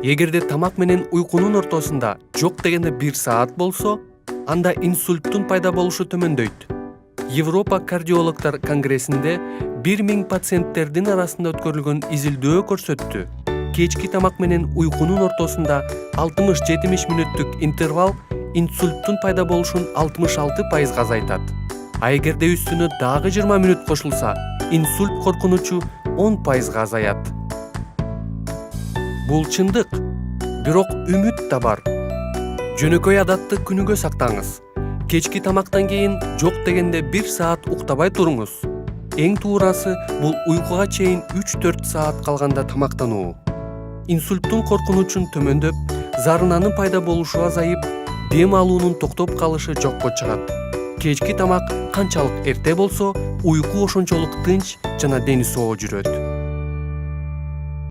Эгерде тамак менен уйкунун ортосунда жок дегенде 1 саат болсо, анда инсульттун пайда болушу төмөндөйт. Европа кардиологдор конгрессинде 1000 пациенттердин арасында өткөрүлгөн изилдөө көрсөттү. Кечки тамак менен уйкунун ортосунда 60-70 мүнөттүк интервал инсульттун пайда болушун 66% азайтат. А эгерде үстүнө дагы 20 мүнөт кошулса, инсульт коркунучу 10% азаят. Бул чындык, бирок үмүт да бар. Жөнөкөй адатты күнүгө сактаңыз. Кечки тамактан кийин жок дегенде 1 саат уктабай туруңуз. Эң туурасы бул уйкуга чейин 3-4 саат калганда тамактануу. Инсульттун коркунучун төмөндөп, зарынанын пайда болушу азайып, дем алуунун токтоп калышы жокко чыгат. Кечки тамак канчалык эрте болсо, уйку ошончолук тынч жана дени соо жүрөт.